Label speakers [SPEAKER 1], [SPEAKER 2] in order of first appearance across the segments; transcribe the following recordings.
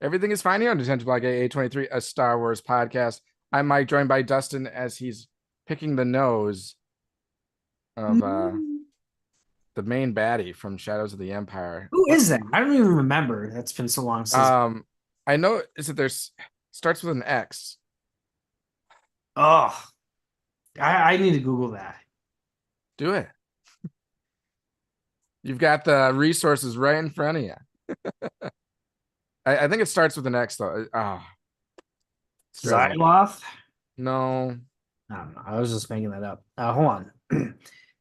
[SPEAKER 1] Everything is fine here on Detention Block A23, a Star Wars podcast. I'm Mike, joined by Dustin as he's picking the nose of
[SPEAKER 2] Mm.
[SPEAKER 1] the main baddie from Shadows of the Empire.
[SPEAKER 2] Who
[SPEAKER 1] What?
[SPEAKER 2] is that? I don't even remember. That's been so long since.
[SPEAKER 1] Um, I know is that there's starts with an X.
[SPEAKER 2] Oh, I need to Google that.
[SPEAKER 1] Do it. You've got the resources right in front of you. I think it starts with an X though. Struggling.
[SPEAKER 2] Xyloth?
[SPEAKER 1] No.
[SPEAKER 2] I don't know. I was just making that up. Hold on.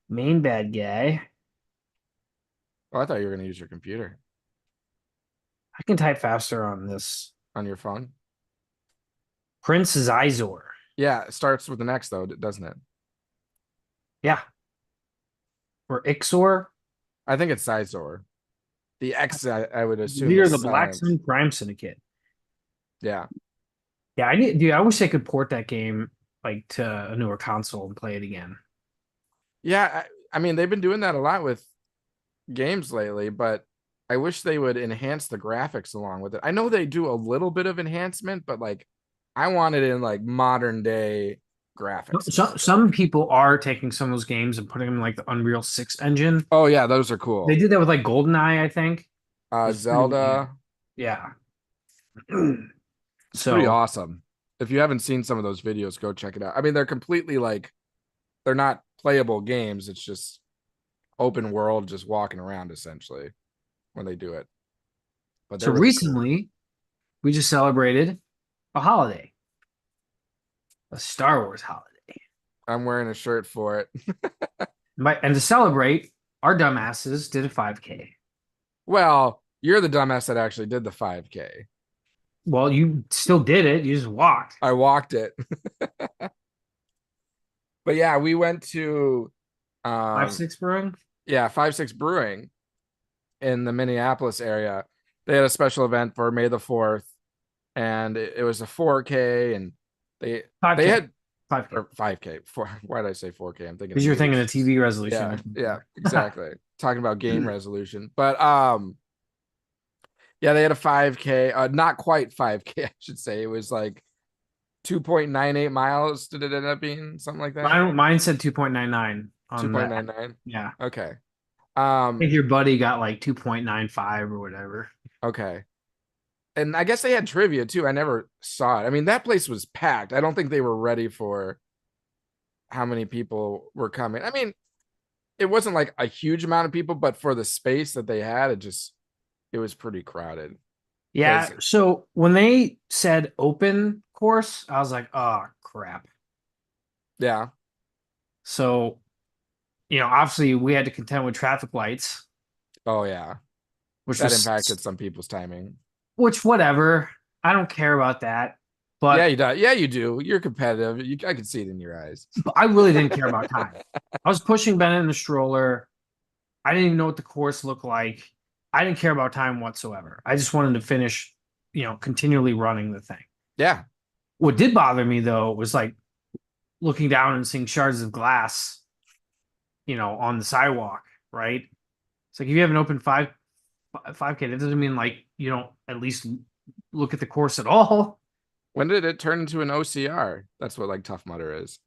[SPEAKER 2] Main bad guy.
[SPEAKER 1] Oh, I thought you were gonna use your computer
[SPEAKER 2] I can type faster on this.
[SPEAKER 1] on your phone.
[SPEAKER 2] Prince Zizor.
[SPEAKER 1] Yeah, it starts with an X though, doesn't it?
[SPEAKER 2] Yeah. Or Ixor.
[SPEAKER 1] I think it's Sizor. The X, I would assume,
[SPEAKER 2] Leader of
[SPEAKER 1] is
[SPEAKER 2] the Black
[SPEAKER 1] silent.
[SPEAKER 2] Sun Crime Syndicate.
[SPEAKER 1] Yeah.
[SPEAKER 2] Yeah, I need, dude. I wish I could port that game like to a newer console and play it again.
[SPEAKER 1] Yeah. I mean, they've been doing that a lot with games lately, but I wish they would enhance the graphics along with it. I know they do a little bit of enhancement, but like I want it in like modern day graphics and stuff.
[SPEAKER 2] Some people are taking some of those games and putting them in like the Unreal 6 engine.
[SPEAKER 1] Oh yeah, those are
[SPEAKER 2] They
[SPEAKER 1] cool.
[SPEAKER 2] did that with like GoldenEye, I think. It was pretty, yeah.
[SPEAKER 1] Zelda,
[SPEAKER 2] Yeah.
[SPEAKER 1] it's pretty
[SPEAKER 2] So,
[SPEAKER 1] awesome. If you haven't seen some of those videos, go check it out. I mean, they're completely like they're not playable games. It's just open world, just walking around essentially when they do it. But
[SPEAKER 2] so
[SPEAKER 1] they're really cool.
[SPEAKER 2] recently we just celebrated a holiday, a Star Wars holiday.
[SPEAKER 1] I'm wearing a shirt for it.
[SPEAKER 2] And to celebrate, our dumbasses did a 5K.
[SPEAKER 1] Well, you're the dumbass that actually did the 5K.
[SPEAKER 2] Well, you still did it. You just walked.
[SPEAKER 1] I walked it. But yeah, we went to
[SPEAKER 2] Five,
[SPEAKER 1] um
[SPEAKER 2] six brewing.
[SPEAKER 1] yeah, 5-6 Brewing in the Minneapolis area. They had a special event for May the 4th, and it was a 4K, and they
[SPEAKER 2] 5K.
[SPEAKER 1] had
[SPEAKER 2] 5K.
[SPEAKER 1] or 5K. Why did I say 4K? I'm thinking
[SPEAKER 2] Because
[SPEAKER 1] of
[SPEAKER 2] you're thinking of
[SPEAKER 1] meters.
[SPEAKER 2] TV resolution.
[SPEAKER 1] Yeah, yeah, exactly. Talking about game resolution. But yeah, they had a 5K, not quite 5K, I should say. It was like 2.98 miles. Did it end up being something like that?
[SPEAKER 2] Mine said 2.99 on that.
[SPEAKER 1] 2.99.
[SPEAKER 2] Yeah.
[SPEAKER 1] Okay.
[SPEAKER 2] I think your buddy got like 2.95 or whatever.
[SPEAKER 1] Okay. And I guess they had trivia too. I never saw it. I mean, that place was packed. I don't think they were ready for how many people were coming. I mean, it wasn't like a huge amount of people, but for the space that they had, it was pretty crowded.
[SPEAKER 2] Yeah.
[SPEAKER 1] Because
[SPEAKER 2] So when they said open course, I was like, oh crap.
[SPEAKER 1] yeah.
[SPEAKER 2] So, obviously we had to contend with traffic lights,
[SPEAKER 1] Oh yeah.
[SPEAKER 2] which
[SPEAKER 1] That
[SPEAKER 2] was
[SPEAKER 1] impacted some people's timing.
[SPEAKER 2] whatever. I don't care about that.
[SPEAKER 1] Yeah,
[SPEAKER 2] But
[SPEAKER 1] you do. Yeah, you do. You're competitive. I can see it in your eyes.
[SPEAKER 2] I really didn't care about time. I was pushing Bennett in the stroller. I didn't even know what the course looked like. I didn't care about time whatsoever. I just wanted to finish, continually running the thing.
[SPEAKER 1] Yeah.
[SPEAKER 2] What did bother me though was like looking down and seeing shards of glass, on the sidewalk, right? It's like if you have an open 5K, that doesn't mean like you don't at least look at the course at all.
[SPEAKER 1] When did it turn into an OCR? That's what like Tough Mudder is.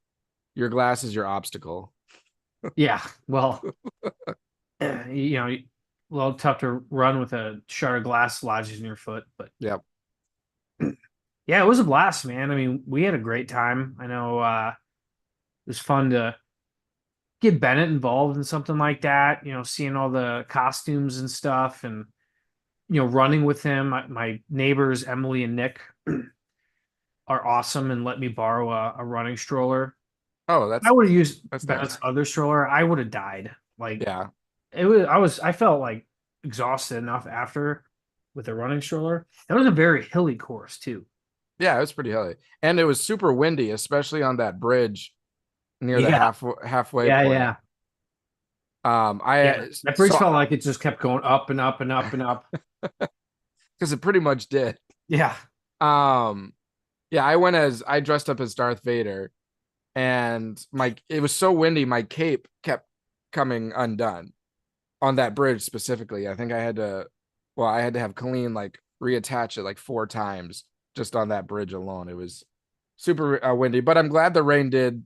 [SPEAKER 1] Your glass is your obstacle.
[SPEAKER 2] Yeah, well, a little tough to run with a shard of glass lodged in your foot, but
[SPEAKER 1] Yep.
[SPEAKER 2] yeah, it was a blast, man. I mean, we had a great time. I know it was fun to get Bennett involved in something like that, seeing all the costumes and stuff and running with him. My neighbors, Emily and Nick, are awesome and let me borrow a running stroller.
[SPEAKER 1] Oh,
[SPEAKER 2] I would have used
[SPEAKER 1] that's nice.
[SPEAKER 2] Bennett's other stroller. I would have died. Like
[SPEAKER 1] Yeah.
[SPEAKER 2] I felt like exhausted enough after with the running stroller. That was a very hilly course too.
[SPEAKER 1] Yeah, it was pretty hilly. And it was super windy, especially on that bridge near the
[SPEAKER 2] Yeah,
[SPEAKER 1] halfway
[SPEAKER 2] yeah,
[SPEAKER 1] point.
[SPEAKER 2] yeah. Yeah,
[SPEAKER 1] I
[SPEAKER 2] that bridge
[SPEAKER 1] saw
[SPEAKER 2] felt like it just kept going up and up and up and up.
[SPEAKER 1] because it pretty much did.
[SPEAKER 2] Yeah.
[SPEAKER 1] Um, yeah, I dressed up as Darth Vader, and my it was so windy, my cape kept coming undone on that bridge specifically. I think I had to have Colleen like reattach it like 4 times just on that bridge alone. It was super windy, but I'm glad the rain did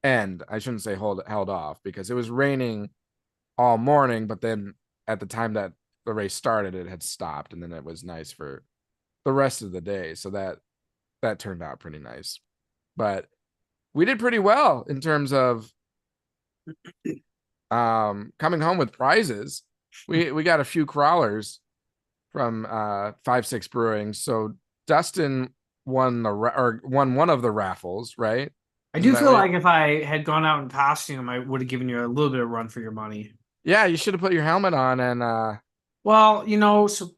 [SPEAKER 1] end. I shouldn't say held off, because it was raining all morning, but then at the time that the race started, it had stopped, and then it was nice for the rest of the day. So that turned out pretty nice. But we did pretty well in terms of coming home with prizes. We got a few crawlers from 5-6 Brewing. So Dustin won one of the raffles, right?
[SPEAKER 2] I
[SPEAKER 1] Isn't
[SPEAKER 2] do
[SPEAKER 1] that
[SPEAKER 2] feel
[SPEAKER 1] right?
[SPEAKER 2] like if I had gone out in costume, I would have given you a little bit of run for your money.
[SPEAKER 1] Yeah, you should have put your helmet on and
[SPEAKER 2] Well, so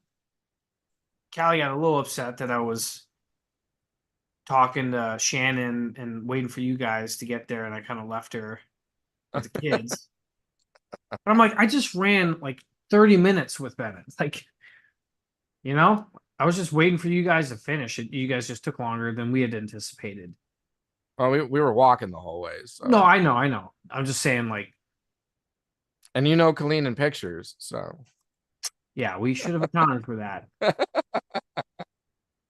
[SPEAKER 2] Callie got a little upset that I was talking to Shannon and waiting for you guys to get there, and I kind of left her with the kids. But I'm like, I just ran like 30 minutes with Bennett. Like, I was just waiting for you guys to finish it. You guys just took longer than we had anticipated.
[SPEAKER 1] well, we were walking the whole way.
[SPEAKER 2] No,
[SPEAKER 1] So,
[SPEAKER 2] I know, I know. I'm just saying, like,
[SPEAKER 1] and Colleen in pictures. So,
[SPEAKER 2] yeah, we should have accounted for that.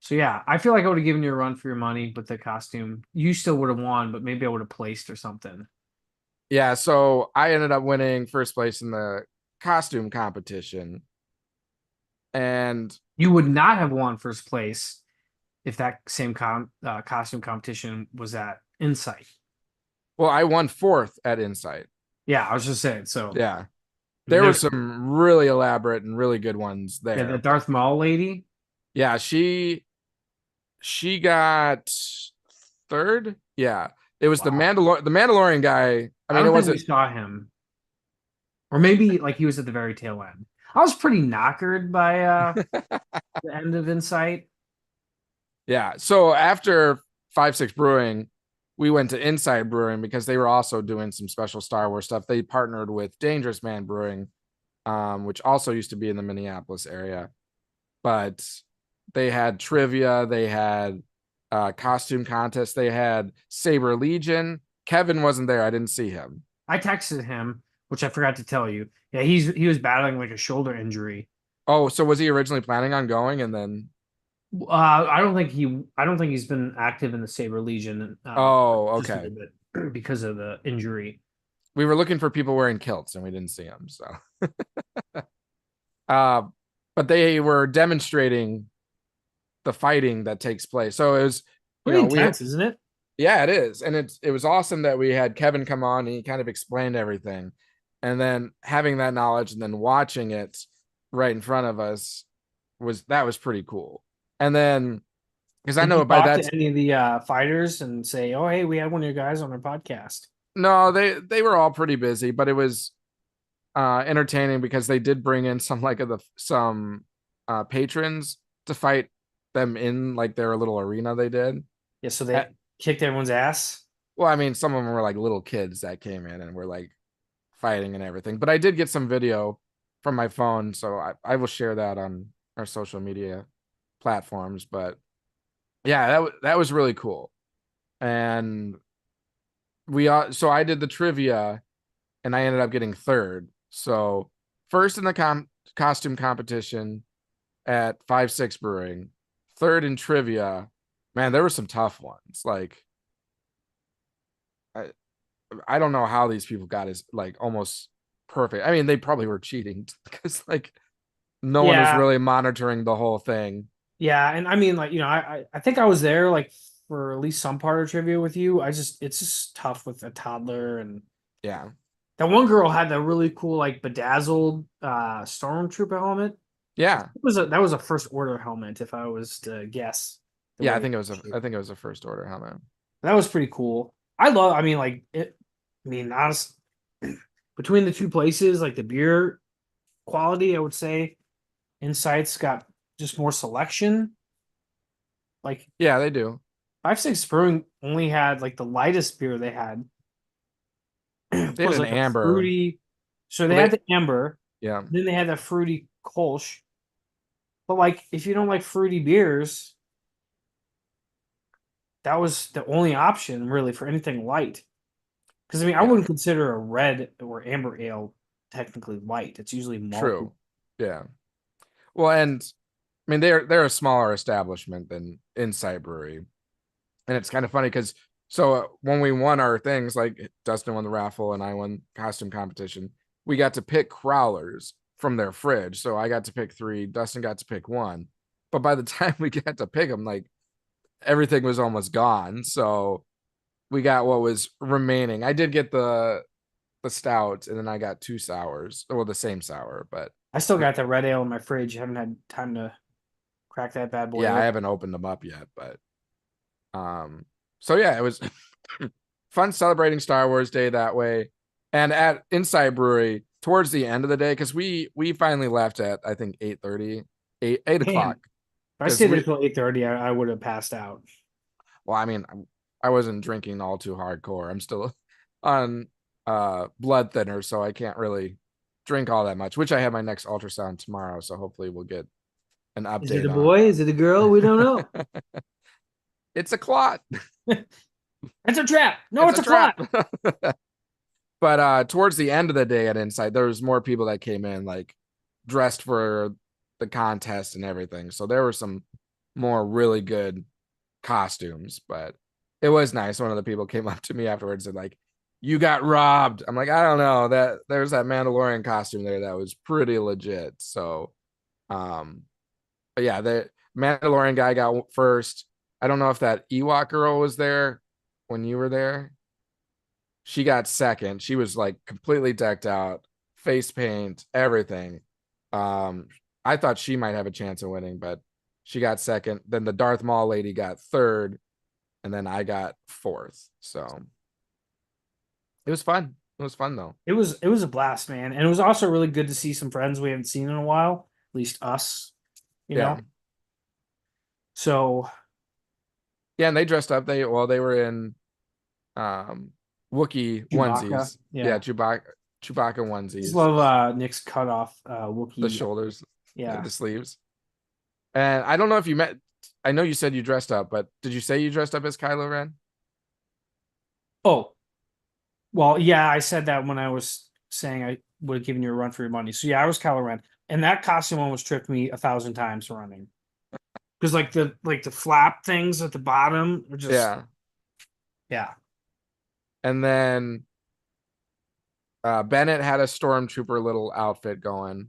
[SPEAKER 2] So yeah, I feel like I would have given you a run for your money, but the costume, you still would have won, but maybe I would have placed or something.
[SPEAKER 1] yeah. So I ended up winning first place in the costume competition. And
[SPEAKER 2] You would not have won first place if that same costume competition was at Insight.
[SPEAKER 1] well, I won fourth at Insight.
[SPEAKER 2] Yeah, I was just saying. So
[SPEAKER 1] Yeah.
[SPEAKER 2] I mean,
[SPEAKER 1] There were some really elaborate and really good ones
[SPEAKER 2] yeah, the
[SPEAKER 1] there.
[SPEAKER 2] Darth Maul lady.
[SPEAKER 1] Yeah, she got third. Yeah. It was
[SPEAKER 2] Wow,
[SPEAKER 1] the Mandalorian guy. I
[SPEAKER 2] I
[SPEAKER 1] mean, it
[SPEAKER 2] don't think we
[SPEAKER 1] wasn't.
[SPEAKER 2] saw him, or maybe like he was at the very tail end. I was pretty knackered by the end of Insight.
[SPEAKER 1] Yeah. So after 5-6 Brewing, we went to Inside Brewing because they were also doing some special Star Wars stuff. They partnered with Dangerous Man Brewing, which also used to be in the Minneapolis area. But they had trivia, they had costume contests, they had Saber Legion. Kevin wasn't there. I didn't see him.
[SPEAKER 2] I texted him, which I forgot to tell you. Yeah, he was battling like a shoulder injury.
[SPEAKER 1] Oh, so was he originally planning on going and then
[SPEAKER 2] I don't think he's been active in the Saber Legion
[SPEAKER 1] oh, okay.
[SPEAKER 2] consistently, but because of the injury.
[SPEAKER 1] We were looking for people wearing kilts and we didn't see them. So uh but they were demonstrating the fighting that takes place. So it was,
[SPEAKER 2] Pretty
[SPEAKER 1] we
[SPEAKER 2] intense, isn't it?
[SPEAKER 1] yeah, it is. And it was awesome that we had Kevin come on and he kind of explained everything. And then having that knowledge and then watching it right in front of us was pretty cool. And then because I
[SPEAKER 2] Did you
[SPEAKER 1] know by
[SPEAKER 2] talk
[SPEAKER 1] that
[SPEAKER 2] to any of the fighters and say, "Oh, hey, we had one of your guys on our podcast"?
[SPEAKER 1] no, they were all pretty busy, but it was entertaining because they did bring in some like of the some patrons to fight them in like their little arena they did.
[SPEAKER 2] Yeah, so
[SPEAKER 1] Uh,
[SPEAKER 2] they kicked everyone's ass.
[SPEAKER 1] Well, I mean, some of them were like little kids that came in and were like fighting and everything. But I did get some video from my phone, so I will share that on our social media platforms. But yeah, that was really cool. And so I did the trivia and I ended up getting third. So first in the costume competition at 5-6 Brewing, third in trivia. Man, there were some tough ones. Like I, I don't know how these people got his like almost perfect. I mean, they probably were cheating because like no one was
[SPEAKER 2] Yeah,
[SPEAKER 1] really monitoring the whole thing.
[SPEAKER 2] yeah, and I mean, like I think I was there like for at least some part of trivia with you. It's just tough with a toddler, and
[SPEAKER 1] Yeah.
[SPEAKER 2] that one girl had that really cool like bedazzled stormtrooper helmet.
[SPEAKER 1] Yeah.
[SPEAKER 2] That was a first order helmet, if I was to guess the
[SPEAKER 1] Yeah,
[SPEAKER 2] way it
[SPEAKER 1] I think it was a first order helmet.
[SPEAKER 2] that was pretty cool. I mean, like it. I mean, honest between the two places, like the beer quality, I would say Insight's got just more selection. Like
[SPEAKER 1] Yeah, they do.
[SPEAKER 2] 5-6 Brewing only had like the lightest beer they had
[SPEAKER 1] They had
[SPEAKER 2] was
[SPEAKER 1] an
[SPEAKER 2] like a
[SPEAKER 1] amber.
[SPEAKER 2] fruity. So they
[SPEAKER 1] Well,
[SPEAKER 2] had the amber,
[SPEAKER 1] yeah.
[SPEAKER 2] then they had the fruity Kolsch. But like, if you don't like fruity beers, that was the only option really for anything light. Because I mean, I
[SPEAKER 1] Yeah.
[SPEAKER 2] wouldn't consider a red or amber ale technically light. It's usually malt.
[SPEAKER 1] True. Yeah. Well, and I mean, they're a smaller establishment than Inside Brewery, and it's kind of funny because when we won our things, like Dustin won the raffle and I won costume competition, we got to pick crowlers from their fridge. So I got to pick three, Dustin got to pick one. But by the time we got to pick them, like everything was almost gone. So we got what was remaining. I did get the stout, and then I got two sours, well, the same sour, but
[SPEAKER 2] I still got that red ale in my fridge. I haven't had time to crack that bad boy
[SPEAKER 1] yeah, I
[SPEAKER 2] open.
[SPEAKER 1] haven't opened them up yet. But so yeah, it was fun celebrating Star Wars Day that way. And at Inside Brewery, towards the end of the day, because we finally left at I think 8:30, 8
[SPEAKER 2] Man,
[SPEAKER 1] o'clock.
[SPEAKER 2] if I
[SPEAKER 1] Because
[SPEAKER 2] stayed there
[SPEAKER 1] we
[SPEAKER 2] till 8:30, I would have passed out.
[SPEAKER 1] well, I mean, I wasn't drinking all too hardcore. I'm still on blood thinner, so I can't really drink all that much, which I have my next ultrasound tomorrow, so hopefully we'll get an
[SPEAKER 2] Is it a
[SPEAKER 1] update on.
[SPEAKER 2] boy? Is it a girl? We don't know.
[SPEAKER 1] It's a clot.
[SPEAKER 2] It's a trap. No,
[SPEAKER 1] It's
[SPEAKER 2] it's
[SPEAKER 1] a
[SPEAKER 2] a clot.
[SPEAKER 1] trap. But towards the end of the day at Inside, there was more people that came in like dressed for the contest and everything. So there were some more really good costumes, but it was nice. One of the people came up to me afterwards and like, "You got robbed." I'm like, "I don't know. That there's that Mandalorian costume there that was pretty legit." So um but yeah, the Mandalorian guy got first. I don't know if that Ewok girl was there when you were there. She got second. She was like completely decked out, face paint, everything. Um, I thought she might have a chance of winning, but she got second. Then the Darth Maul lady got third, and then I got fourth. So it was fun. It was fun though.
[SPEAKER 2] It was a blast, man. And it was also really good to see some friends we haven't seen in a while, at least us, you
[SPEAKER 1] Yeah.
[SPEAKER 2] know. So
[SPEAKER 1] Yeah, and they dressed up. They were in um Wookiee
[SPEAKER 2] Chewbacca,
[SPEAKER 1] onesies. Yeah,
[SPEAKER 2] yeah.
[SPEAKER 1] Chewbacca
[SPEAKER 2] Just
[SPEAKER 1] onesies.
[SPEAKER 2] love Nick's cut off
[SPEAKER 1] The
[SPEAKER 2] Wookiee.
[SPEAKER 1] shoulders,
[SPEAKER 2] Yeah.
[SPEAKER 1] the sleeves. And I don't know if you met. I know you said you dressed up, but did you say you dressed up as Kylo Ren?
[SPEAKER 2] Oh, well, yeah, I said that when I was saying I would have given you a run for your money. So yeah, I was Kylo Ren. And that costume almost tripped me 1,000 times running. Because like the flap things at the bottom are just
[SPEAKER 1] Yeah.
[SPEAKER 2] yeah.
[SPEAKER 1] And then Bennett had a stormtrooper little outfit going.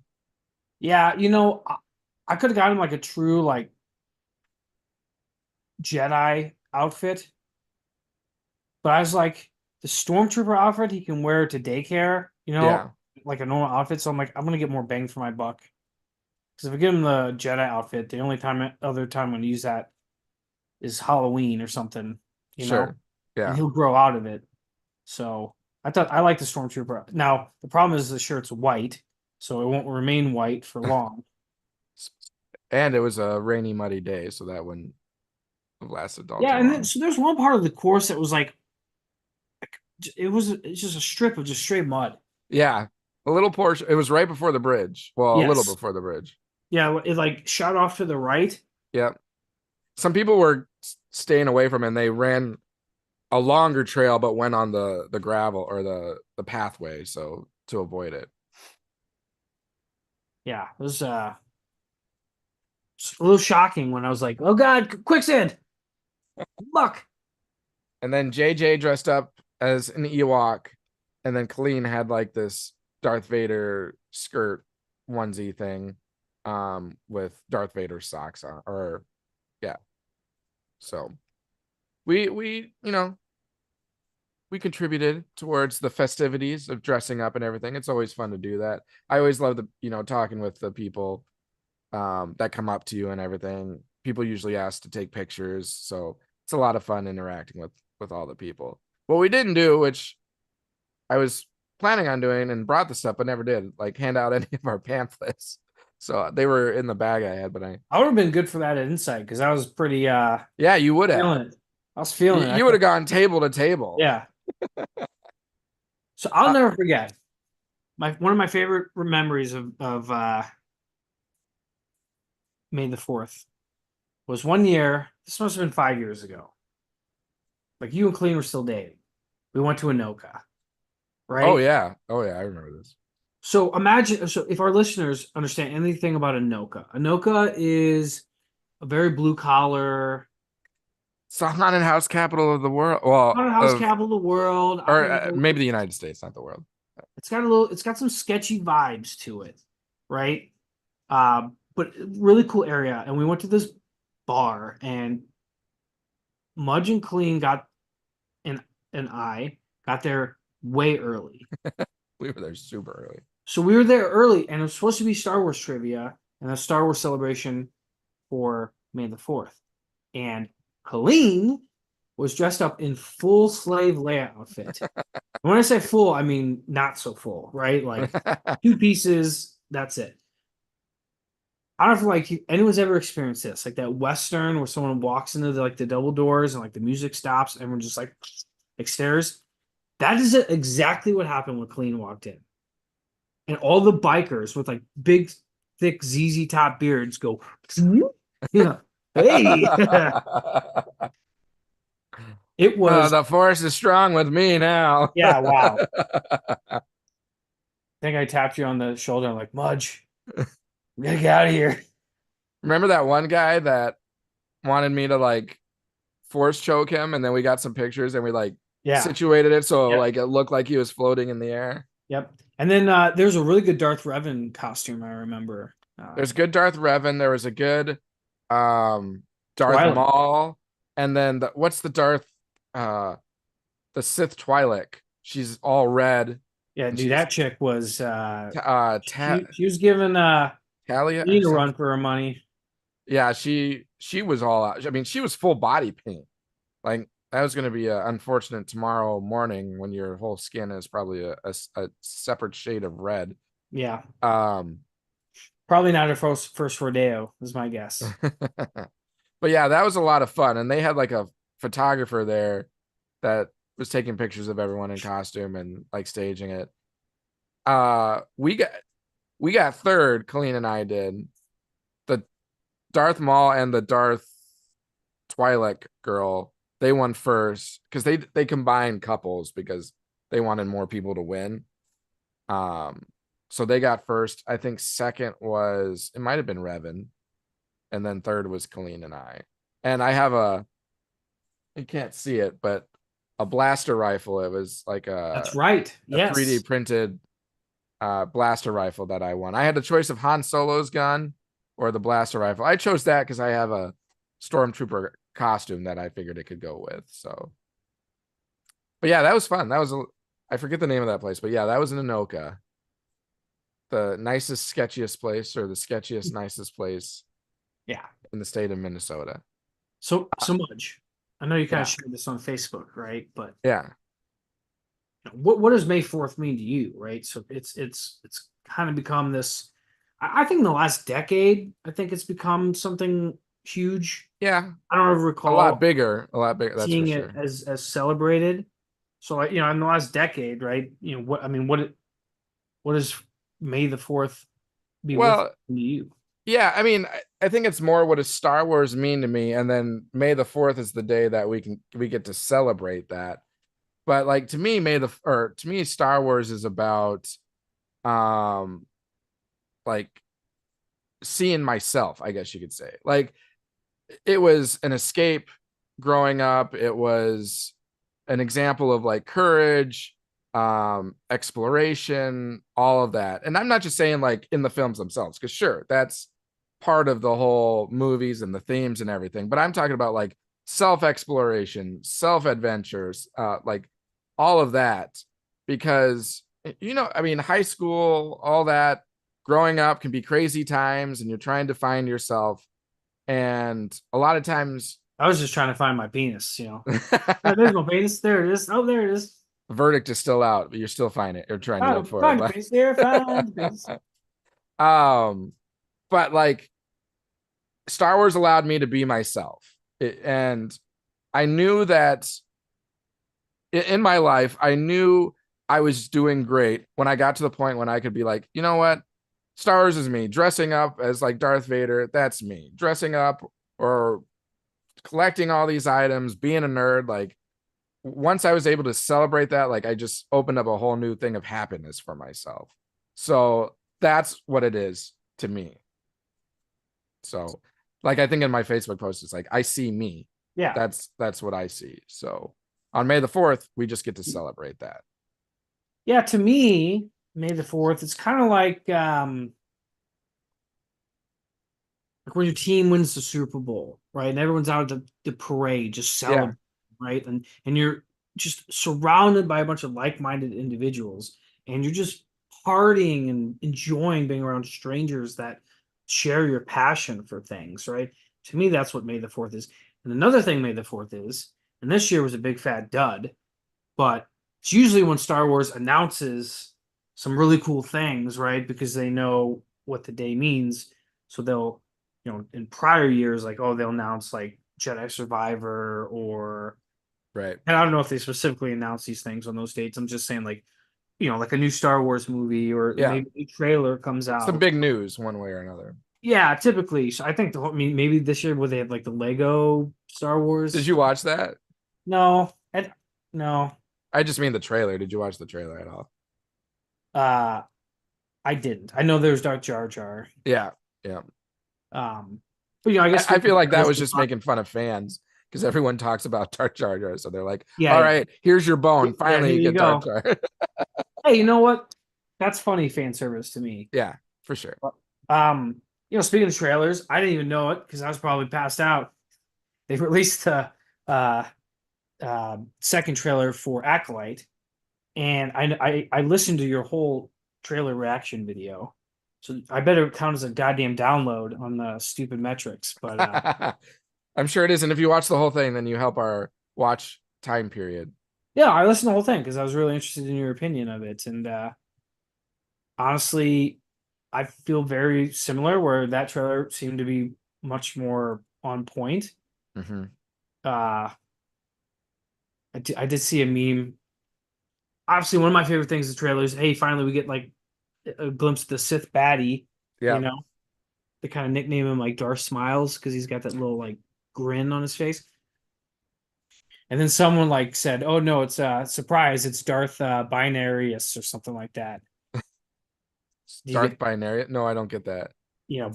[SPEAKER 2] Yeah, I could have gotten like a true like Jedi outfit, but I was like, the stormtrooper outfit he can wear to daycare,
[SPEAKER 1] Yeah,
[SPEAKER 2] like a normal outfit. So I'm like, I'm gonna get more bang for my buck. Because if I give him the Jedi outfit, the only other time I'm gonna use that is Halloween or something,
[SPEAKER 1] sure.
[SPEAKER 2] and
[SPEAKER 1] Yeah.
[SPEAKER 2] he'll grow out of it. So I thought I like the stormtrooper. Now the problem is the shirt's white, so it won't remain white for long.
[SPEAKER 1] And it was a rainy, muddy day, so that wouldn't have lasted all
[SPEAKER 2] Yeah,
[SPEAKER 1] too
[SPEAKER 2] and then,
[SPEAKER 1] long.
[SPEAKER 2] so there's one part of the course that was like it's just a strip of just straight mud.
[SPEAKER 1] Yeah. A little portion. It was right before the bridge. Well, a little
[SPEAKER 2] Yes.
[SPEAKER 1] before the bridge.
[SPEAKER 2] Yeah, it like shot off to the right.
[SPEAKER 1] Yep. Some people were staying away from it and they ran a longer trail but went on the gravel or the pathway so to avoid it.
[SPEAKER 2] Yeah, it was a little shocking when I was like, "Oh God, quicksand, muck."
[SPEAKER 1] And then JJ dressed up as an Ewok, and then Colleen had like this Darth Vader skirt onesie thing, with Darth Vader socks on, or yeah. So we contributed towards the festivities of dressing up and everything. It's always fun to do that. I always love talking with the people that come up to you and everything. People usually ask to take pictures, so it's a lot of fun interacting with all the people. What we didn't do, which I was planning on doing and brought the stuff, but never did, like hand out any of our pamphlets. So they were in the bag I had, but
[SPEAKER 2] I would have been good for that at Insight because I was pretty
[SPEAKER 1] yeah, you would have.
[SPEAKER 2] feeling it. I was feeling it.
[SPEAKER 1] You would have gone table to table.
[SPEAKER 2] Yeah. So I'll
[SPEAKER 1] Uh,
[SPEAKER 2] never forget one of my favorite memories of May the 4th was one year. This must have been 5 years ago. Like you and Clean were still dating. We went to Anoka,
[SPEAKER 1] oh
[SPEAKER 2] right?
[SPEAKER 1] yeah, oh yeah, I remember this.
[SPEAKER 2] So imagine, so if our listeners understand anything about Anoka is a very blue collar,
[SPEAKER 1] It's the haunted house capital of the world. Well,
[SPEAKER 2] haunted house
[SPEAKER 1] of
[SPEAKER 2] capital of the world. I
[SPEAKER 1] or
[SPEAKER 2] don't know.
[SPEAKER 1] maybe the United States, not the world.
[SPEAKER 2] It's got some sketchy vibes to it, right? But really cool area. And we went to this bar, and Mudge and Clean and and I got there way early.
[SPEAKER 1] We were there super early.
[SPEAKER 2] So we were there early, and it was supposed to be Star Wars trivia and a Star Wars celebration for May the 4th. And Colleen was dressed up in full slave Leia outfit. And when I say full, I mean not so full, right? Like two pieces, that's it. I don't know if like anyone's ever experienced this, like that Western where someone walks into the double doors and like the music stops, and everyone just like stares. That is exactly what happened when Colleen walked in. And all the bikers with like big, thick ZZ top beards go, yeah, hey. It was,
[SPEAKER 1] The force is strong with me now.
[SPEAKER 2] yeah, wow. I think I tapped you on the shoulder. I'm like, Mudge, we gotta get out of here.
[SPEAKER 1] Remember that one guy that wanted me to like force choke him, and then we got some pictures and we like
[SPEAKER 2] Yeah.
[SPEAKER 1] situated it so
[SPEAKER 2] Yep.
[SPEAKER 1] like it looked like he was floating in the air.
[SPEAKER 2] Yep. And then there's a really good Darth Revan costume I remember.
[SPEAKER 1] There's good Darth Revan. There was a good um Darth
[SPEAKER 2] Twilight.
[SPEAKER 1] Maul, and then what's the Darth the Sith Twi'lek. She's all red
[SPEAKER 2] Yeah,
[SPEAKER 1] and
[SPEAKER 2] dude,
[SPEAKER 1] she's
[SPEAKER 2] that chick was
[SPEAKER 1] ta
[SPEAKER 2] she was giving
[SPEAKER 1] Talia or
[SPEAKER 2] Colleen a
[SPEAKER 1] something.
[SPEAKER 2] run for her money.
[SPEAKER 1] Yeah, she was all out. I mean, she was full body paint. Like that was going to be unfortunate tomorrow morning when your whole skin is probably a separate shade of red.
[SPEAKER 2] Yeah.
[SPEAKER 1] Um,
[SPEAKER 2] Probably not her first rodeo, is my guess.
[SPEAKER 1] but yeah, that was a lot of fun, and they had like a photographer there that was taking pictures of everyone in costume and like staging it. We got third. Colleen and I did. The Darth Maul and the Darth Twi'lek girl, they won first because they combined couples because they wanted more people to win. Um, so they got first. I think second was it might have been Revan, and then third was Colleen and I. And I have you can't see it, but a blaster rifle. It was like
[SPEAKER 2] That's right.
[SPEAKER 1] a 3D
[SPEAKER 2] Yes.
[SPEAKER 1] printed blaster rifle that I won. I had the choice of Han Solo's gun or the blaster rifle. I chose that because I have a stormtrooper costume that I figured it could go with. So, but yeah, that was fun. I forget the name of that place, but yeah, that was in Anoka, the nicest, sketchiest place, or the sketchiest, nicest place
[SPEAKER 2] Yeah.
[SPEAKER 1] in the state of Minnesota.
[SPEAKER 2] So much. I know you kind of
[SPEAKER 1] Yeah,
[SPEAKER 2] shared this on Facebook, right? But
[SPEAKER 1] yeah,
[SPEAKER 2] what does May 4th mean to you, right? So it's kind of become this. I think in the last decade, I think it's become something huge.
[SPEAKER 1] yeah.
[SPEAKER 2] I don't ever
[SPEAKER 1] A lot
[SPEAKER 2] recall
[SPEAKER 1] bigger, a lot bigger. That's for
[SPEAKER 2] seeing it
[SPEAKER 1] sure.
[SPEAKER 2] as celebrated. So like, in the last decade, right? What I mean, what does May the 4th be worth
[SPEAKER 1] Well,
[SPEAKER 2] to you?
[SPEAKER 1] yeah, I mean, I think it's more what does Star Wars mean to me, and then May the 4th is the day that we get to celebrate that. But like to me, to me, Star Wars is about um like seeing myself, I guess you could say. Like it was an escape growing up. It was an example of like courage, exploration, all of that. And I'm not just saying like in the films themselves, because sure, that's part of the whole movies and the themes and everything. But I'm talking about like self exploration, self adventures, like all of that. Because, I mean, high school, all that growing up can be crazy times and you're trying to find yourself. And a lot of times,
[SPEAKER 2] I was just trying to find my penis. Oh, there's my penis. There it is. Oh, there it is.
[SPEAKER 1] verdict is still out, but you're still finding it or trying to look
[SPEAKER 2] Oh,
[SPEAKER 1] for it.
[SPEAKER 2] find the penis there. Find the penis.
[SPEAKER 1] Um, but like Star Wars allowed me to be myself. And I knew that in my life, I knew I was doing great when I got to the point when I could be like, you know what? Star Wars is me. Dressing up as like Darth Vader, that's me. Dressing up or collecting all these items, being a nerd, like once I was able to celebrate that, like I just opened up a whole new thing of happiness for myself. So that's what it is to me. So, like, I think in my Facebook post, it's like, I see me.
[SPEAKER 2] Yeah.
[SPEAKER 1] That's what I see. So on May the 4th, we just get to celebrate that.
[SPEAKER 2] Yeah, to me, May the 4th, it's kind of like when your team wins the Super Bowl, right? And everyone's out at the parade just
[SPEAKER 1] Yeah.
[SPEAKER 2] celebrating, right? And you're just surrounded by a bunch of like-minded individuals, and you're just partying and enjoying being around strangers that share your passion for things, right? To me, that's what May the 4th is. And another thing May the 4th is, and this year was a big fat dud, but it's usually when Star Wars announces some really cool things, right? Because they know what the day means. So they'll, in prior years, like, oh, they'll announce like Jedi Survivor or,
[SPEAKER 1] Right.
[SPEAKER 2] and I don't know if they specifically announce these things on those dates. I'm just saying, like, like a new Star Wars movie or
[SPEAKER 1] Yeah.
[SPEAKER 2] maybe a trailer comes
[SPEAKER 1] Some
[SPEAKER 2] out.
[SPEAKER 1] big news one way or another.
[SPEAKER 2] Yeah, typically. So I think I mean, maybe this year where they had like the Lego Star
[SPEAKER 1] Did
[SPEAKER 2] Wars.
[SPEAKER 1] you watch that?
[SPEAKER 2] No, no.
[SPEAKER 1] I just mean the trailer. Did you watch the trailer at all?
[SPEAKER 2] Uh, I didn't. I know there's Dark Jar Jar.
[SPEAKER 1] Yeah. Yeah.
[SPEAKER 2] Um, but I
[SPEAKER 1] I,
[SPEAKER 2] guess
[SPEAKER 1] I feel like that was just making fun of fans because everyone talks about Dark Jar Jar. So they're like, all
[SPEAKER 2] yeah,
[SPEAKER 1] right, here's your bone.
[SPEAKER 2] yeah.
[SPEAKER 1] Finally,
[SPEAKER 2] Here
[SPEAKER 1] you
[SPEAKER 2] you
[SPEAKER 1] get Dark
[SPEAKER 2] go.
[SPEAKER 1] Jar.
[SPEAKER 2] Hey, you know what? That's funny fan service to me.
[SPEAKER 1] Yeah, for sure.
[SPEAKER 2] Um, speaking of trailers, I didn't even know it because I was probably passed out. They released the uh, second trailer for Acolyte, and I listened to your whole trailer reaction video, so I better count as a goddamn download on the stupid metrics. But
[SPEAKER 1] I'm sure it is. And if you watch the whole thing, then you help our watch time period.
[SPEAKER 2] yeah, I listened to the whole thing because I was really interested in your opinion of it, and honestly, I feel very similar where that trailer seemed to be much more on point.
[SPEAKER 1] Mm-hmm.
[SPEAKER 2] Uh, I did see a meme. Obviously, one of my favorite things is trailers. Hey, finally we get like a glimpse of the Sith baddie. You
[SPEAKER 1] Yeah.
[SPEAKER 2] know, they kind of nickname him like Darth Smiles because he's got that little like grin on his face. And then someone like said, "Oh no, it's a surprise! It's Darth Binarius or something like that." Do you
[SPEAKER 1] Darth
[SPEAKER 2] get
[SPEAKER 1] Binary. No, I don't get that.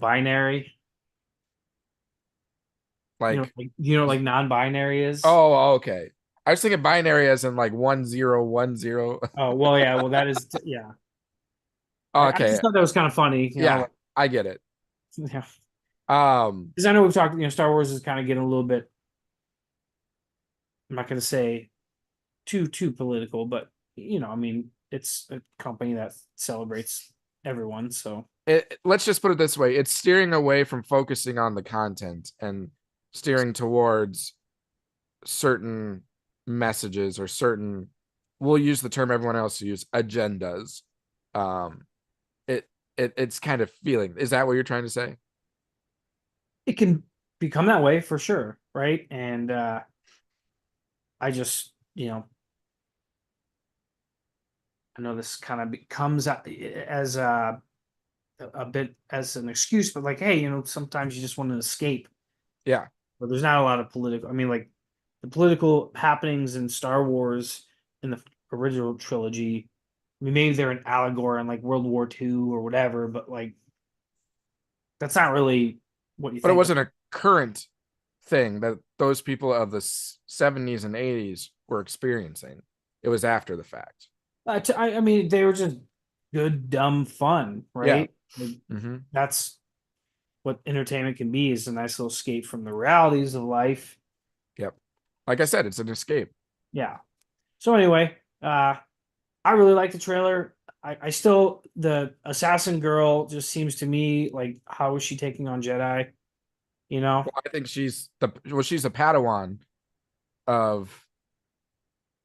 [SPEAKER 2] binary?
[SPEAKER 1] Like,
[SPEAKER 2] Like non-binary is.
[SPEAKER 1] oh, okay. I was thinking binary as in like 1010.
[SPEAKER 2] Oh well, yeah. Well, that is yeah. I
[SPEAKER 1] Okay.
[SPEAKER 2] just thought that was kind of funny,
[SPEAKER 1] Yeah, I get it.
[SPEAKER 2] yeah.
[SPEAKER 1] Um,
[SPEAKER 2] Because I know we've talked, Star Wars is kind of getting a little bit. I'm not going to say too political, but I mean, it's a company that celebrates everyone, so
[SPEAKER 1] let's just put it this way. It's steering away from focusing on the content and steering towards certain messages or certain, we'll use the term everyone else use, agendas. Um, it's kind of feeling. Is that what you're trying to say?
[SPEAKER 2] it can become that way for sure, right? And I just, I know this kind of becomes as a bit as an excuse, but like, hey, sometimes you just want to escape.
[SPEAKER 1] Yeah.
[SPEAKER 2] But there's not a lot of political. I mean, like the political happenings in Star Wars in the original trilogy. I mean, maybe they're an allegory on like World War II or whatever, but like that's not really what you
[SPEAKER 1] But it
[SPEAKER 2] think of.
[SPEAKER 1] wasn't a current thing that those people of the 70s and 80s were experiencing. It was after the fact.
[SPEAKER 2] I mean, they were just good, dumb fun,
[SPEAKER 1] Yeah.
[SPEAKER 2] right? Like,
[SPEAKER 1] Mm-hmm.
[SPEAKER 2] that's what entertainment can be is a nice little escape from the realities of life.
[SPEAKER 1] Yep. Like I said, it's an escape.
[SPEAKER 2] Yeah. So anyway, I really like the trailer. I still the assassin girl just seems to me like how is she taking on Jedi? You know?
[SPEAKER 1] Well, I think she's a Padawan of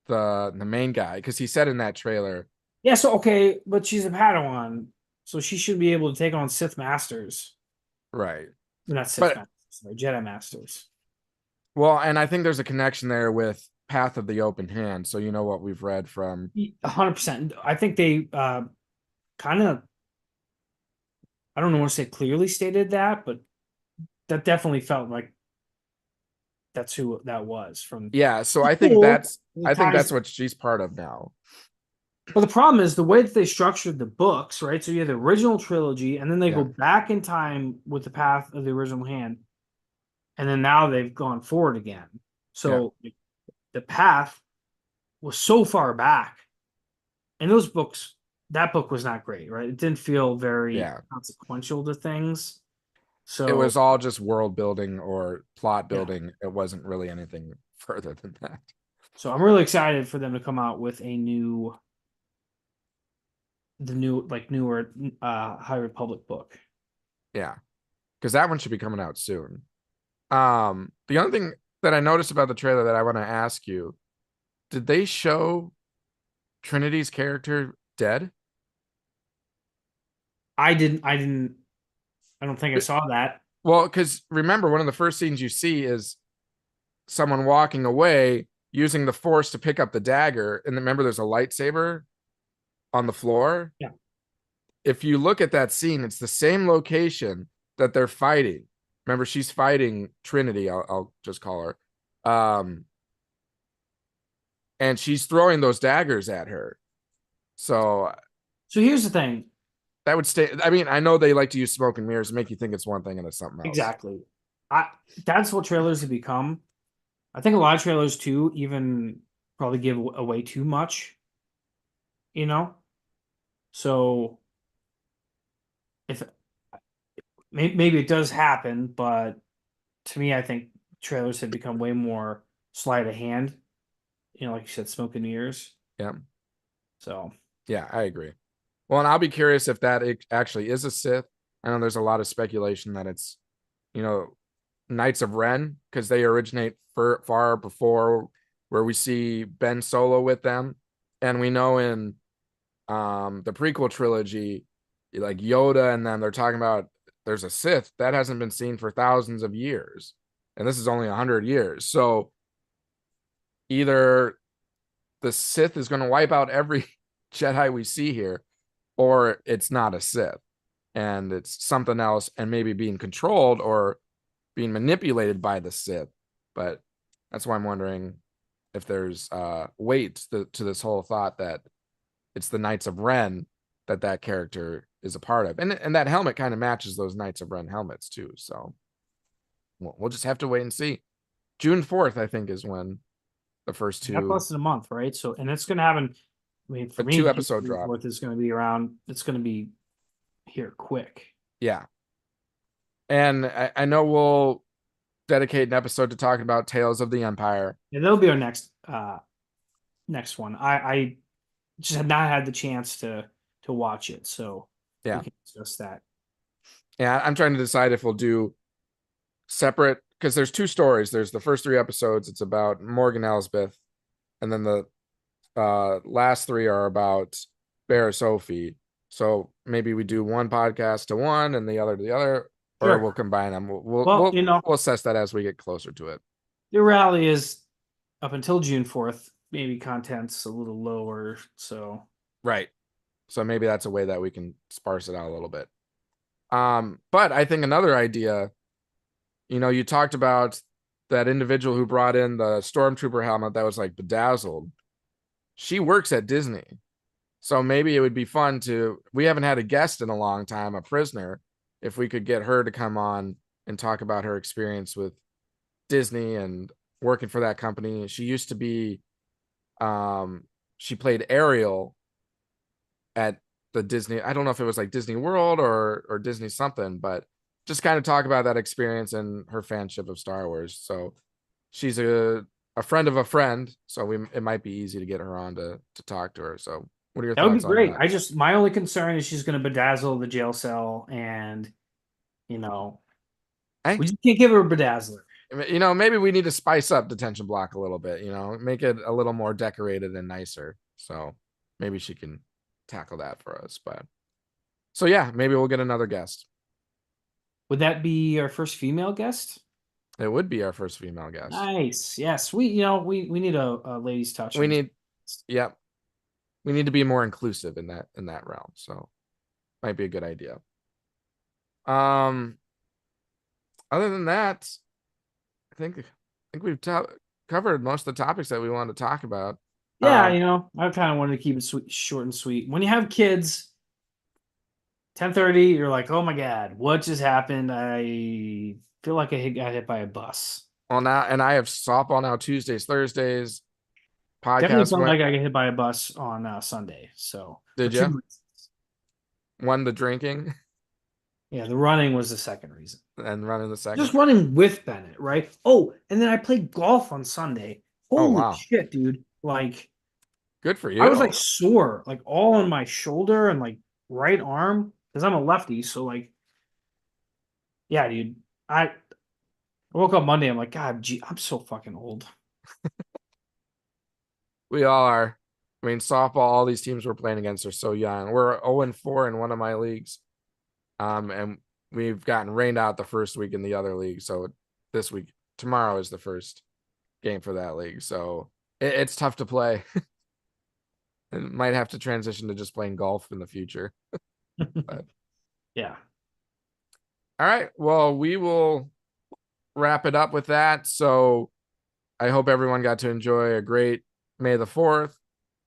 [SPEAKER 1] the main guy because he said in that trailer,
[SPEAKER 2] Yeah, so okay, but she's a Padawan, so she should be able to take on Sith Masters.
[SPEAKER 1] right.
[SPEAKER 2] Not Sith
[SPEAKER 1] But
[SPEAKER 2] Masters, sorry, Jedi Masters.
[SPEAKER 1] well, and I think there's a connection there with Path of the Open Hand. So you know what we've read from.
[SPEAKER 2] 100%. I think they kind of I don't want to say clearly stated that, but that definitely felt like that's who that was from
[SPEAKER 1] Yeah, so
[SPEAKER 2] cool. It
[SPEAKER 1] I think that's
[SPEAKER 2] ties
[SPEAKER 1] what she's part of now.
[SPEAKER 2] But the problem is the way that they structured the books, right? So you have the original trilogy, and then they go
[SPEAKER 1] Yeah,
[SPEAKER 2] back in time with the path of the original hand, and then now they've gone forward again.
[SPEAKER 1] yeah,
[SPEAKER 2] So the path was so far back, and those books, that book was not great, right? It didn't feel very
[SPEAKER 1] yeah.
[SPEAKER 2] consequential to things.
[SPEAKER 1] It
[SPEAKER 2] So
[SPEAKER 1] was all just world building or plot
[SPEAKER 2] yeah,
[SPEAKER 1] building. It wasn't really anything further than that.
[SPEAKER 2] so I'm really excited for them to come out with the new like newer High Republic book.
[SPEAKER 1] Yeah, because that one should be coming out soon. The only thing that I noticed about the trailer that I want to ask you, did they show Trinity's character dead?
[SPEAKER 2] I don't think I saw that.
[SPEAKER 1] Well, because remember, one of the first scenes you see is someone walking away using the force to pick up the dagger. And remember, there's a lightsaber on the floor.
[SPEAKER 2] Yeah.
[SPEAKER 1] If you look at that scene, it's the same location that they're fighting. Remember, she's fighting Trinity. I'll just call her. And she's throwing those daggers at her. So
[SPEAKER 2] So here's the thing.
[SPEAKER 1] that would stay. I mean, I know they like to use smoke and mirrors to make you think it's one thing and it's something else.
[SPEAKER 2] Exactly. I That's what trailers have become. I think a lot of trailers too even probably give away too much, you know? So if maybe it does happen, but to me I think trailers have become way more sleight of hand, like you said, smoke and mirrors.
[SPEAKER 1] Yeah.
[SPEAKER 2] So
[SPEAKER 1] Yeah, I agree. Well, and I'll be curious if that actually is a Sith. I know there's a lot of speculation that it's, you know, Knights of Ren because they originate far before where we see Ben Solo with them, and we know in the prequel trilogy, like Yoda and them, they're talking about there's a Sith that hasn't been seen for thousands of years, and this is only 100 years. So either the Sith is going to wipe out every Jedi we see here, or it's not a Sith and it's something else and maybe being controlled or being manipulated by the Sith. But that's why I'm wondering if there's weight to this whole thought that it's the Knights of Ren that character is a part of. And that helmet kind of matches those Knights of Ren helmets too. So we'll just have to wait and see. June 4th, I think, is when the first
[SPEAKER 2] that's
[SPEAKER 1] two
[SPEAKER 2] less than a month, right? So and it's gonna happen. I mean, for
[SPEAKER 1] a
[SPEAKER 2] me,
[SPEAKER 1] two
[SPEAKER 2] June
[SPEAKER 1] episode drop.
[SPEAKER 2] 4th is gonna be around. It's gonna be here quick.
[SPEAKER 1] Yeah. And I know we'll dedicate an episode to talking about Tales of the Empire.
[SPEAKER 2] Yeah, that'll be our next one. I just have not had the chance to watch it, so we
[SPEAKER 1] Yeah.
[SPEAKER 2] can discuss that.
[SPEAKER 1] Yeah. I'm trying to decide if we'll do separate because there's two stories. There's the first three episodes, it's about Morgan Elsbeth, and then the last three are about Bear Sophie. So maybe we do one podcast to one and the other to the other, or we'll
[SPEAKER 2] Sure.
[SPEAKER 1] combine them.
[SPEAKER 2] Well,
[SPEAKER 1] We'll assess that as we get closer to it.
[SPEAKER 2] the reality is up until June 4th, maybe content's a little lower. So
[SPEAKER 1] Right. So maybe that's a way that we can sparse it out a little bit. But I think another idea, you talked about that individual who brought in the stormtrooper helmet that was like bedazzled. She works at Disney. So maybe it would be fun we haven't had a guest in a long time, a prisoner, if we could get her to come on and talk about her experience with Disney and working for that company. She used to be, she played Ariel at the Disney. I don't know if it was like Disney World or Disney something, but just kind of talk about that experience and her fanship of Star Wars. So she's a friend of a friend, so it might be easy to get her on to talk to her. So what are your
[SPEAKER 2] that would be
[SPEAKER 1] thoughts on
[SPEAKER 2] great.
[SPEAKER 1] that?
[SPEAKER 2] My only concern is she's going to bedazzle the jail cell, and you know,
[SPEAKER 1] Hey,
[SPEAKER 2] we just can't give her a bedazzler.
[SPEAKER 1] maybe we need to spice up Detention Block a little bit, make it a little more decorated and nicer. So maybe she can tackle that for us. But so yeah, maybe we'll get another guest.
[SPEAKER 2] Would that be our first female guest?
[SPEAKER 1] It would be our first female guest.
[SPEAKER 2] Nice. Yes, we need a ladies touch.
[SPEAKER 1] We need, yeah, we need to be more inclusive in that realm. So might be a good idea. Other than that, I think we've covered most of the topics that we wanted to talk about.
[SPEAKER 2] Yeah, I kind of wanted to keep it sweet, short and sweet. When you have kids, 10:30, you're like, oh my God, what just happened? I feel like got hit by a bus.
[SPEAKER 1] Well, now, and I have softball now Tuesdays, Thursdays.
[SPEAKER 2] Definitely
[SPEAKER 1] Podcast
[SPEAKER 2] felt
[SPEAKER 1] went.
[SPEAKER 2] like I got hit by a bus on Sunday. So for
[SPEAKER 1] Did
[SPEAKER 2] two
[SPEAKER 1] you?
[SPEAKER 2] reasons.
[SPEAKER 1] One, the drinking,
[SPEAKER 2] Yeah, the running was the second reason.
[SPEAKER 1] and running the
[SPEAKER 2] Just
[SPEAKER 1] second.
[SPEAKER 2] running with Bennett, right? Oh, and then I played golf on Sunday.
[SPEAKER 1] Oh
[SPEAKER 2] Holy
[SPEAKER 1] wow,
[SPEAKER 2] shit, dude. Like
[SPEAKER 1] good for
[SPEAKER 2] I was
[SPEAKER 1] you.
[SPEAKER 2] like sore, like all on my shoulder and like right arm because I'm a lefty. So like, yeah, dude. I woke up Monday. I'm like, God, gee, I'm so fucking old.
[SPEAKER 1] We all are. I mean, softball. All these teams we're playing against are so young. We're 0-4 in one of my leagues, and we've gotten rained out the first week in the other league. So this week, tomorrow is the first game for that league. So it's tough to play. And might have to transition to just playing golf in the future. But
[SPEAKER 2] Yeah.
[SPEAKER 1] all right, well, we will wrap it up with that. So I hope everyone got to enjoy a great May the 4th.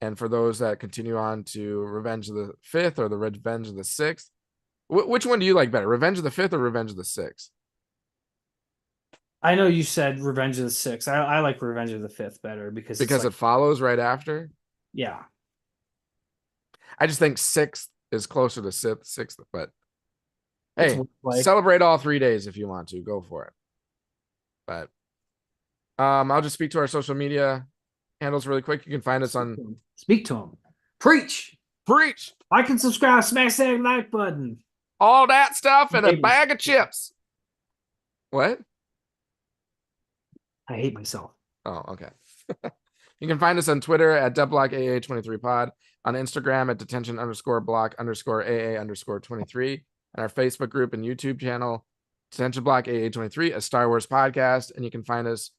[SPEAKER 1] And for those that continue on to Revenge of the 5th or the Revenge of the 6th, which one do you like better, Revenge of the 5th or Revenge of the 6th?
[SPEAKER 2] I know you said Revenge of the Sixth. I like Revenge of the Fifth better because it's
[SPEAKER 1] Because
[SPEAKER 2] like,
[SPEAKER 1] it follows right after.
[SPEAKER 2] yeah,
[SPEAKER 1] I just think 6th is closer to 6th, but
[SPEAKER 2] it's
[SPEAKER 1] hey,
[SPEAKER 2] like
[SPEAKER 1] celebrate all 3 days if you want to. Go for it. But I'll just speak to our social media handles really quick. You can find us on
[SPEAKER 2] speak to him, preach.
[SPEAKER 1] Preach,
[SPEAKER 2] I can subscribe, smash that like button.
[SPEAKER 1] all that stuff, and a
[SPEAKER 2] Maybe.
[SPEAKER 1] bag of chips. What?
[SPEAKER 2] I hate myself.
[SPEAKER 1] Oh, okay. You can find us on Twitter at DeblockAA23pod, on Instagram at detention_block_AA_23, and our Facebook group and YouTube channel, Detention Block AA23, a Star Wars podcast. And you can find us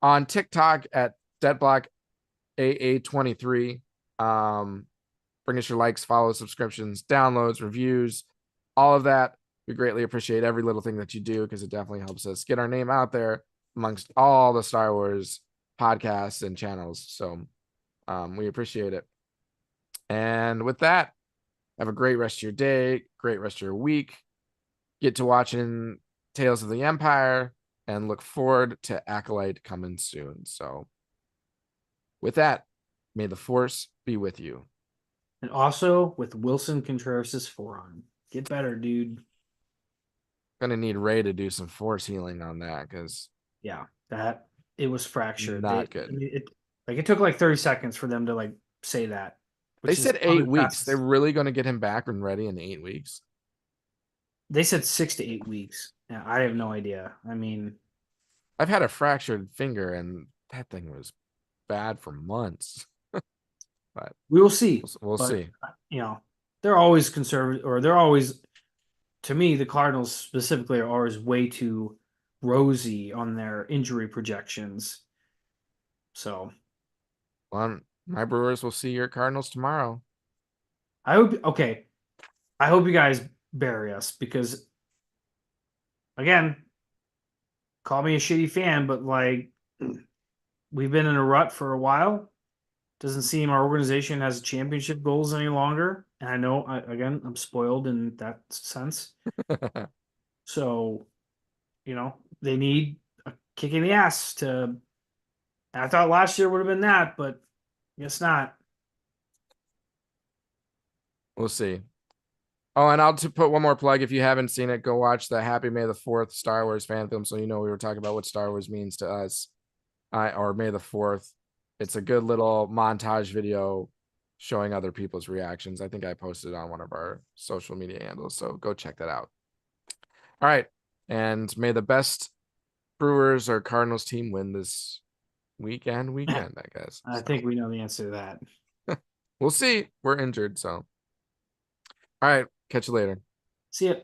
[SPEAKER 1] on TikTok at DeblockAA23. Bring us your likes, follows, subscriptions, downloads, reviews, all of that. We greatly appreciate every little thing that you do because it definitely helps us get our name out there amongst all the Star Wars podcasts and channels. So we appreciate it. And with that, have a great rest of your day, great rest of your week. Get to watching Tales of the Empire and look forward to Acolyte coming soon. So with that, may the Force be with you.
[SPEAKER 2] And also with Wilson Contreras' forearm. Get better, dude.
[SPEAKER 1] Gonna need Ray to do some force healing on that because
[SPEAKER 2] Yeah, that it was fractured.
[SPEAKER 1] not good.
[SPEAKER 2] It took like 30 seconds for them to like say that.
[SPEAKER 1] They
[SPEAKER 2] Which is
[SPEAKER 1] said 8 weeks. They're really going to get him back and ready in 8 weeks.
[SPEAKER 2] They said 6 to 8 weeks. Yeah, I have no idea. I mean,
[SPEAKER 1] I've had a fractured finger and that thing was bad for months. But
[SPEAKER 2] we will see.
[SPEAKER 1] we'll
[SPEAKER 2] But
[SPEAKER 1] see.
[SPEAKER 2] they're always conservative, or they're always, to me, the Cardinals specifically are always way too rosy on their injury projections. So
[SPEAKER 1] Well, my Brewers will see your Cardinals tomorrow.
[SPEAKER 2] I hope okay. I hope you guys bury us because again, call me a shitty fan, but like we've been in a rut for a while. Doesn't seem our organization has championship goals any longer. And I know, again, I'm spoiled in that sense. So, they need a kick in the ass to. I thought last year would have been that, but guess not.
[SPEAKER 1] We'll see. Oh, and I'll put one more plug. If you haven't seen it, go watch the Happy May the 4th Star Wars fan film. So we were talking about what Star Wars means to us, or May the 4th. It's a good little montage video showing other people's reactions. I think I posted it on one of our social media handles. So go check that out. All right. And may the best Brewers or Cardinals team win this weekend, I guess.
[SPEAKER 2] I think we know the answer to that.
[SPEAKER 1] We'll see. We're injured. So, all right. Catch you later.
[SPEAKER 2] See ya.